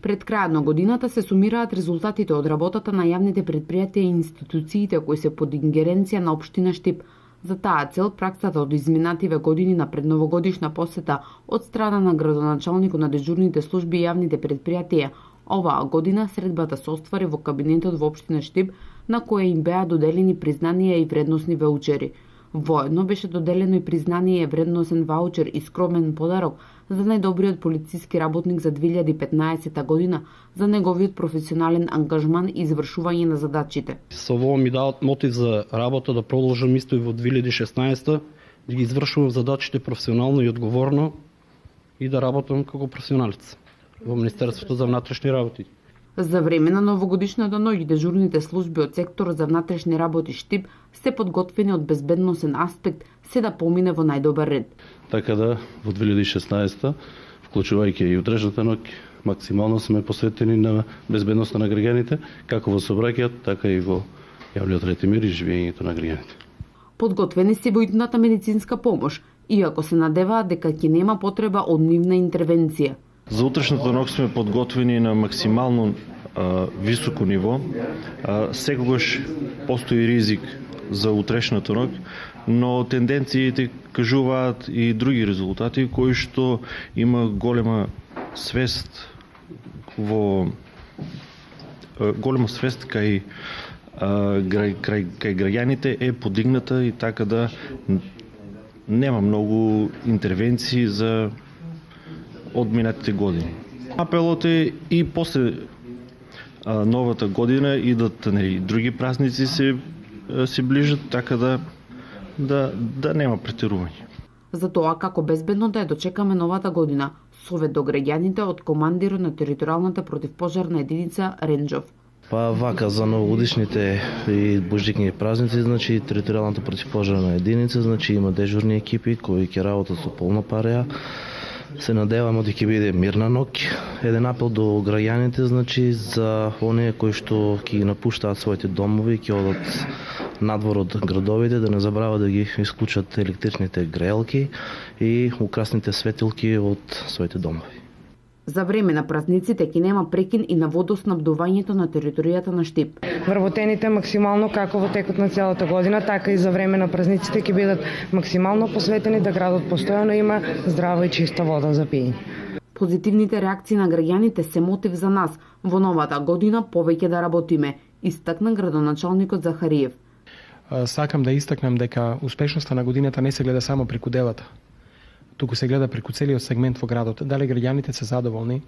Пред крајот на годината се сумираат резултатите од работата на јавните предпријатија и институциите кои се под ингеренција на општина Штип. За таа цел, праксата од изминативе години на предновогодишна посета од страна на градоначалникот на дежурните служби и јавните предпријатија, оваа година средбата се оствари во кабинетот во општина Штип, на која им беа доделени признанија и вредносни ваучери. Воедно беше доделено и признание, вредносен ваучер и скромен подарок за најдобриот полициски работник за 2015 година за неговиот професионален ангажман и извршување на задачите. Со ово ми дават мотив за работа да продолжам исто и во 2016, да ги извршувам задачите професионално и одговорно и да работам како професионалец во Министерството за внатрешни работи. За време на новогодишната ноќ дежурните служби од секторот за внатрешни работи Штип се подготвени од безбедносен аспект се да помине во најдобар ред. Така да во 2016, вклучувајќи и утрешната ноќ, максимално сме посветени на безбедноста на граѓаните, како во сообраќајот, така и во јавниот ред и мир и живењето на граѓаните. Подготвени се во идната медицинска помош, иако се надеваат дека ќе нема потреба од нивна интервенција. За утрешната ноќ сме подготвени на максимално високо ниво. Секогаш постои ризик за утрешната ноќ, но тенденциите кажуваат и други резултати кои што има голема свест кај граѓаните е подигната и така да нема многу интервенции за од минатите години. Апелот е и после новата година идат други празници се ближат, така да нема претерување. За тоа како безбедно да ја дочекаме новата година, совет до граѓаните од командирот на територијалната противпожарна единица Ренџов. Па вака за новогодишните и бождикни празници, значи територијалната противпожарна единица, значи има дежурни екипи кои ќе работат со полна пареја. Се надеваме дека ќе биде мирна ноќ. Еден апел до граѓаните, значи за оние кои што ќе напуштаат своите домови, ќе одат надвор од градовите, да не забрават да ги исклучат електричните греелки и украсните светилки од своите домови. За време на празниците ќе нема прекин и на водоснабдувањето на територијата на Штип. Вработените максимално како во текот на целата година, така и за време на празниците ќе бидат максимално посветени да градот постојано има здрава и чиста вода за пиење. Позитивните реакции на граѓаните се мотив за нас во новата година повеќе да работиме, истакна градоначалникот Захариев. Сакам да истакнам дека успешноста на годината не се гледа само преку делата, туку се гледа преку целиот сегмент во градот. Дали граѓаните се задоволни,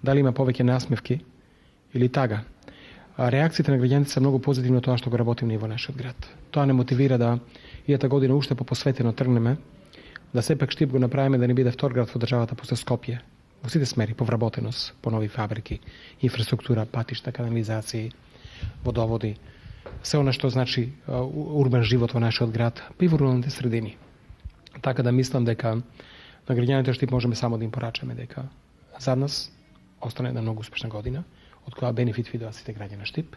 дали има повеќе насмевки или тага. Реакциите на граѓаните се многу позитивно тоа што го работиме во нашиот град. Тоа не мотивира да иата година уште попосветено тргнеме, да сепак Штип го направиме да не биде втор град во државата после Скопје. Во сите смери, по вработеност, по нови фабрики, инфраструктура, патишта, канализации, водоводи, се она што значи урбан живот во нашиот град, па и во руралните средини. Така да мислам дека на граѓаните Штип можеме само да им порачаме дека за нас остане една многу успешна година, од која бенефит видоа сите граѓани на Штип,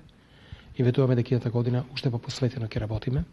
и ветуваме дека идната година уште попосветено ќе работиме